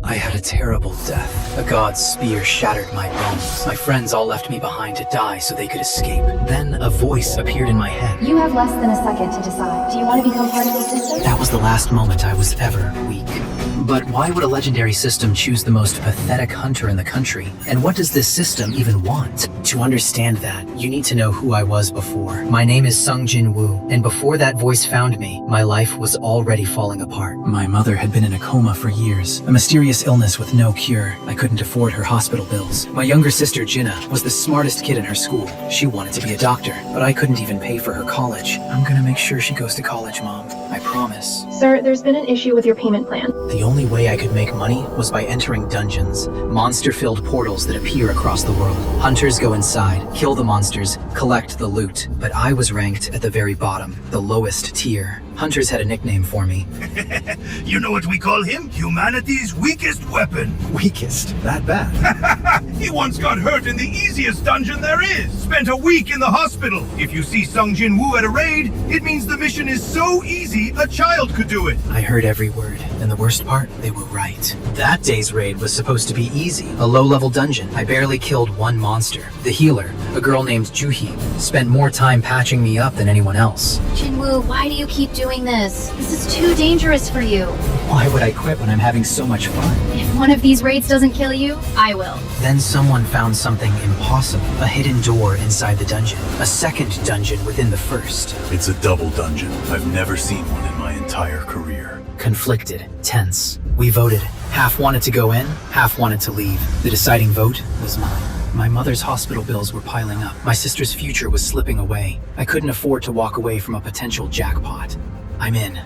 I had a terrible death. A god's spear shattered my bones. My friends all left me behind to die so they could escape. Then a voice appeared in my head. You have less than a second to decide. Do you want to become part of the system? That was the last moment I was ever weak. But why would a legendary system choose the most pathetic hunter in the country? And what does this system even want? To understand that, you need to know who I was before. My name is Sung Jin-Woo, and before that voice found me, my life was already falling apart. My mother had been in a coma for years, a mysterious illness with no cure. I couldn't afford her hospital bills. My younger sister, Jinna, was the smartest kid in her school. She wanted to be a doctor, but I couldn't even pay for her college. I'm gonna make sure she goes to college, Mom. I promise. Sir, there's been an issue with your payment plan. The only way I could make money was by entering dungeons, monster-filled portals that appear across the world. Hunters go inside, kill the monsters, collect the loot, but I was ranked at the very bottom, the lowest tier. Hunters had a nickname for me. You know what we call him? Humanity's weakest weapon. Weakest? That bad? He once got hurt in the easiest dungeon there is. Spent a week in the hospital. If you see Sung Jin-Woo at a raid, it means the mission is so easy a child could do it. I heard every word, and the worst part, they were right. That day's raid was supposed to be easy, a low-level dungeon. I barely killed one monster. The healer, a girl named Juhi, spent more time patching me up than anyone else. Jin-Woo, why do you keep doing this? This is too dangerous for you. Why would I quit when I'm having so much fun? If one of these raids doesn't kill you, I will. Then someone found something impossible. A hidden door inside the dungeon. A second dungeon within the first. It's a double dungeon. I've never seen one in my entire career. Conflicted, tense. We voted. Half wanted to go in, half wanted to leave. The deciding vote was mine. My mother's hospital bills were piling up. My sister's future was slipping away. I couldn't afford to walk away from a potential jackpot. I'm in.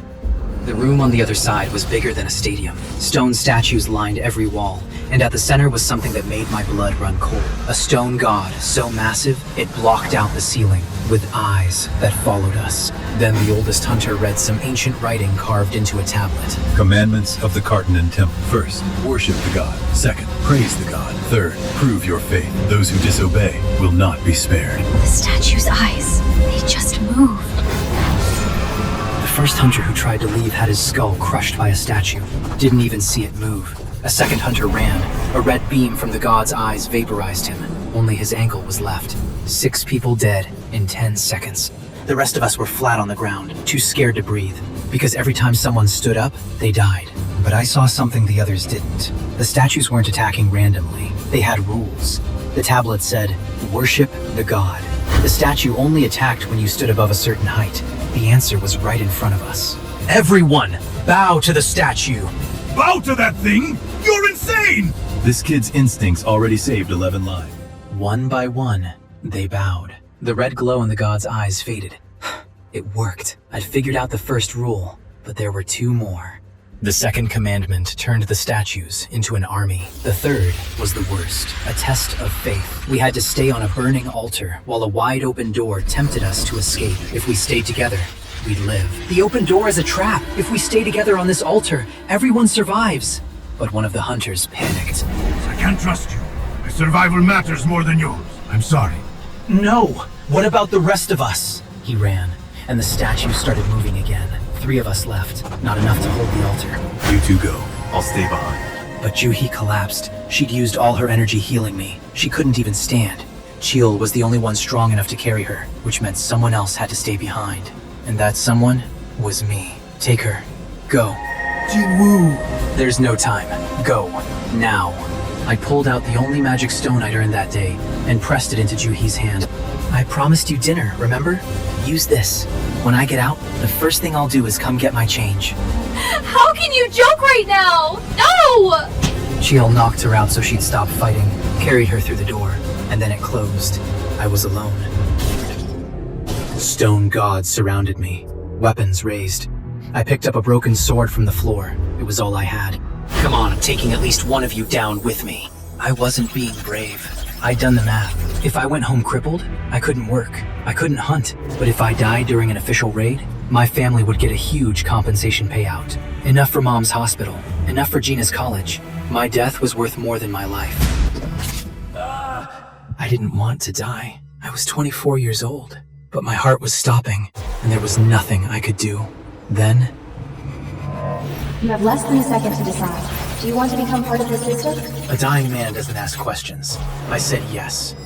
The room on the other side was bigger than a stadium. Stone statues lined every wall, and at the center was something that made my blood run cold. A stone god, so massive, it blocked out the ceiling, with eyes that followed us. Then the oldest hunter read some ancient writing carved into a tablet. Commandments of the Kartanen Temple. First, worship the god. Second, praise the god. Third, prove your faith. Those who disobey will not be spared. The statue's eyes, they just moved. The first hunter who tried to leave had his skull crushed by a statue. Didn't even see it move. A second hunter ran. A red beam from the god's eyes vaporized him. Only his ankle was left. 6 people dead in 10 seconds. The rest of us were flat on the ground, too scared to breathe, because every time someone stood up, they died. But I saw something the others didn't. The statues weren't attacking randomly. They had rules. The tablet said, worship the god. The statue only attacked when you stood above a certain height. The answer was right in front of us. Everyone, bow to the statue. Bow to that thing? You're insane! This kid's instincts already saved 11 lives. One by one, they bowed. The red glow in the god's eyes faded. It worked. I'd figured out the first rule, but there were 2 more. The second commandment turned the statues into an army. The third was the worst, a test of faith. We had to stay on a burning altar while a wide open door tempted us to escape. If we stayed together, we'd live. The open door is a trap. If we stay together on this altar, everyone survives. But one of the hunters panicked. I can't trust you. My survival matters more than yours. I'm sorry. No! What about the rest of us? He ran, and the statue started moving again. 3 of us left, not enough to hold the altar. You 2 go. I'll stay behind. But Juhi collapsed. She'd used all her energy healing me. She couldn't even stand. Chil was the only one strong enough to carry her, which meant someone else had to stay behind. And that someone was me. Take her. Go. Jin-Woo! There's no time. Go. Now. I pulled out the only magic stone I'd earned that day and pressed it into Juhi's hand. I promised you dinner, remember? Use this. When I get out, the first thing I'll do is come get my change. How can you joke right now? No! Chil knocked her out so she'd stop fighting, carried her through the door, and then it closed. I was alone. Stone gods surrounded me, weapons raised. I picked up a broken sword from the floor. It was all I had. Come on, I'm taking at least one of you down with me. I wasn't being brave. I'd done the math. If I went home crippled, I couldn't work. I couldn't hunt. But if I died during an official raid, my family would get a huge compensation payout. Enough for Mom's hospital. Enough for Gina's college. My death was worth more than my life. I didn't want to die. I was 24 years old. But my heart was stopping, and there was nothing I could do. Then, You have less than a second to decide. Do you want to become part of the system? A dying man doesn't ask questions. I said yes.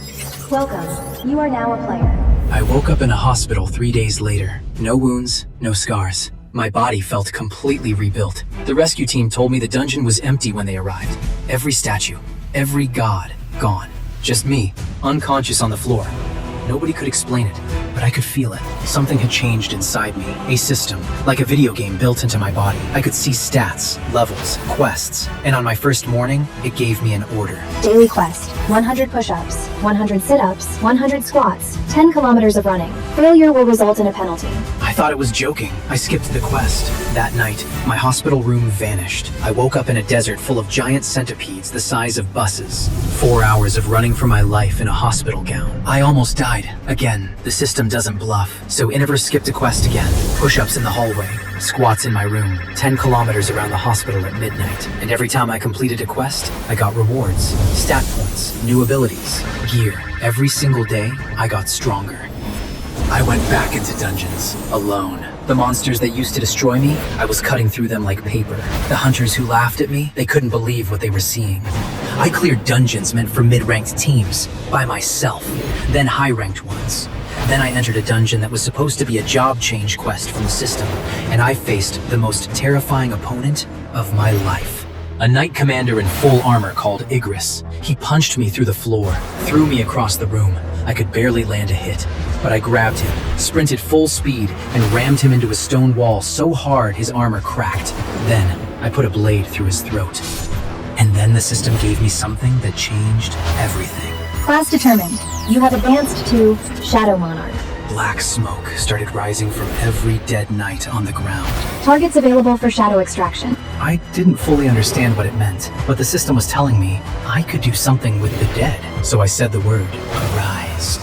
Welcome. You are now a player. I woke up in a hospital 3 days later. No wounds, no scars. My body felt completely rebuilt. The rescue team told me the dungeon was empty when they arrived. Every statue, every god, gone. Just me, unconscious on the floor. Nobody could explain it, but I could feel it. Something had changed inside me. A system, like a video game built into my body. I could see stats, levels, quests, and on my first morning, it gave me an order. Daily quest. 100 push-ups, 100 sit-ups, 100 squats, 10 kilometers of running. Failure will result in a penalty. I thought it was joking. I skipped the quest. That night, my hospital room vanished. I woke up in a desert full of giant centipedes the size of buses. 4 hours of running for my life in a hospital gown. I almost died. Again, the system doesn't bluff, so I never skipped a quest again. Push-ups in the hallway, squats in my room, 10 kilometers around the hospital at midnight. And every time I completed a quest, I got rewards, stat points, new abilities, gear. Every single day, I got stronger. I went back into dungeons, alone. The monsters that used to destroy me, I was cutting through them like paper. The hunters who laughed at me, they couldn't believe what they were seeing. I cleared dungeons meant for mid-ranked teams, by myself, then high-ranked ones. Then I entered a dungeon that was supposed to be a job change quest from the system, and I faced the most terrifying opponent of my life. A knight commander in full armor called Igris. He punched me through the floor, threw me across the room. I could barely land a hit, but I grabbed him, sprinted full speed, and rammed him into a stone wall so hard his armor cracked. Then, I put a blade through his throat. And then the system gave me something that changed everything. Class determined. You have advanced to Shadow Monarch. Black smoke started rising from every dead knight on the ground. Targets available for shadow extraction. I didn't fully understand what it meant, but the system was telling me I could do something with the dead. So I said the word, arise.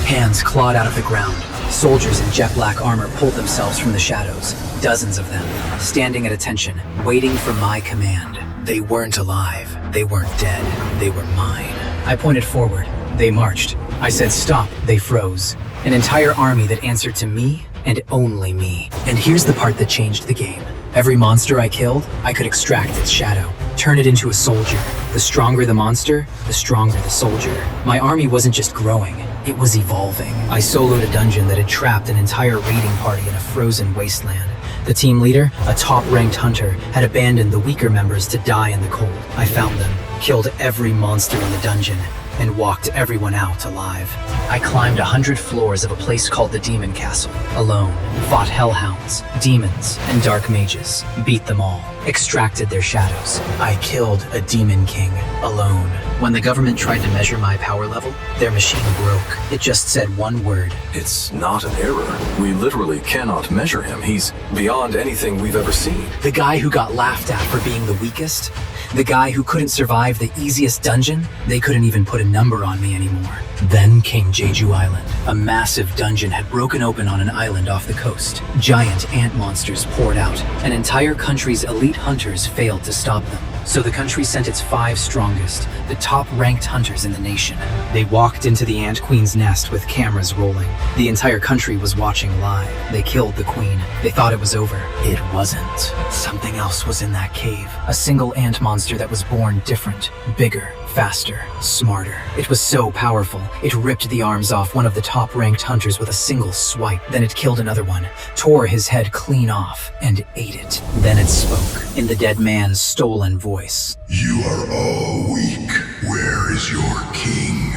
Hands clawed out of the ground. Soldiers in jet black armor pulled themselves from the shadows. Dozens of them, standing at attention, waiting for my command. They weren't alive. They weren't dead. They were mine. I pointed forward. They marched. I said stop. They froze. An entire army that answered to me and only me. And here's the part that changed the game. Every monster I killed, I could extract its shadow, turn it into a soldier. The stronger the monster, the stronger the soldier. My army wasn't just growing, it was evolving. I soloed a dungeon that had trapped an entire raiding party in a frozen wasteland. The team leader, a top-ranked hunter, had abandoned the weaker members to die in the cold. I found them, killed every monster in the dungeon, and walked everyone out alive. I climbed 100 floors of a place called the Demon Castle, alone, fought hellhounds, demons, and dark mages, beat them all, extracted their shadows. I killed a demon king, alone. When the government tried to measure my power level, their machine broke. It just said one word. It's not an error. We literally cannot measure him. He's beyond anything we've ever seen. The guy who got laughed at for being the weakest, the guy who couldn't survive the easiest dungeon, they couldn't even put a number on me anymore. Then came Jeju Island. A massive dungeon had broken open on an island off the coast. Giant ant monsters poured out. An entire country's elite hunters failed to stop them. So the country sent its 5 strongest, the top-ranked hunters in the nation. They walked into the Ant Queen's nest with cameras rolling. The entire country was watching live. They killed the queen. They thought it was over. It wasn't. Something else was in that cave. A single ant monster that was born different, bigger, faster, smarter. It was so powerful, it ripped the arms off one of the top-ranked hunters with a single swipe. Then it killed another one, tore his head clean off, and ate it. Then it spoke, in the dead man's stolen voice. You are all weak. Where is your king?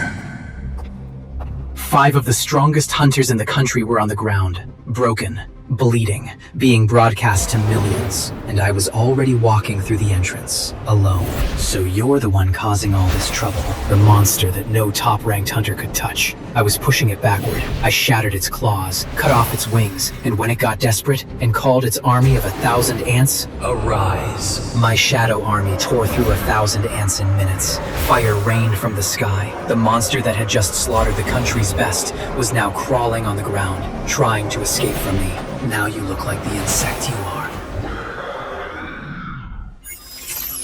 5 of the strongest hunters in the country were on the ground, broken, bleeding, being broadcast to millions, and I was already walking through the entrance, alone. So you're the one causing all this trouble, the monster that no top-ranked hunter could touch. I was pushing it backward. I shattered its claws, cut off its wings, and when it got desperate and called its army of 1,000 ants, arise. My shadow army tore through 1,000 ants in minutes. Fire rained from the sky. The monster that had just slaughtered the country's best was now crawling on the ground, trying to escape from me. Now you look like the insect you are.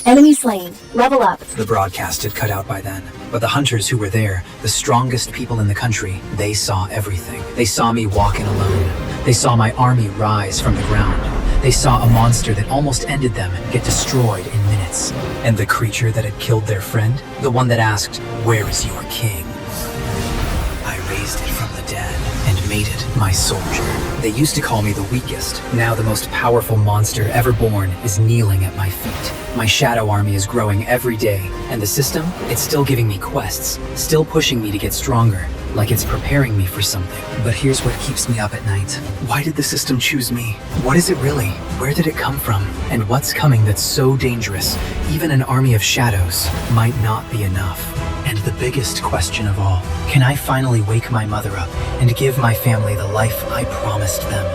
Enemy slain. Level up. The broadcast had cut out by then, but the hunters who were there, the strongest people in the country, they saw everything. They saw me walking alone. They saw my army rise from the ground. They saw a monster that almost ended them get destroyed in minutes. knights. And the creature that had killed their friend? The one that asked, "Where is your king?" I raised it from the dead and made it my soldier. They used to call me the weakest. Now the most powerful monster ever born is kneeling at my feet. My shadow army is growing every day, and the system, it's still giving me quests, still pushing me to get stronger, like it's preparing me for something. But here's what keeps me up at night. Why did the system choose me? What is it really? Where did it come from? And what's coming that's so dangerous? Even an army of shadows might not be enough. And the biggest question of all, can I finally wake my mother up and give my family the life I promised them?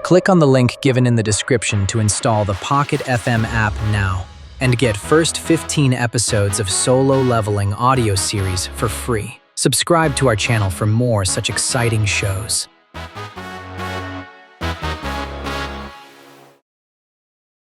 Click on the link given in the description to install the Pocket FM app now and get first 15 episodes of Solo Leveling audio series for free. Subscribe to our channel for more such exciting shows.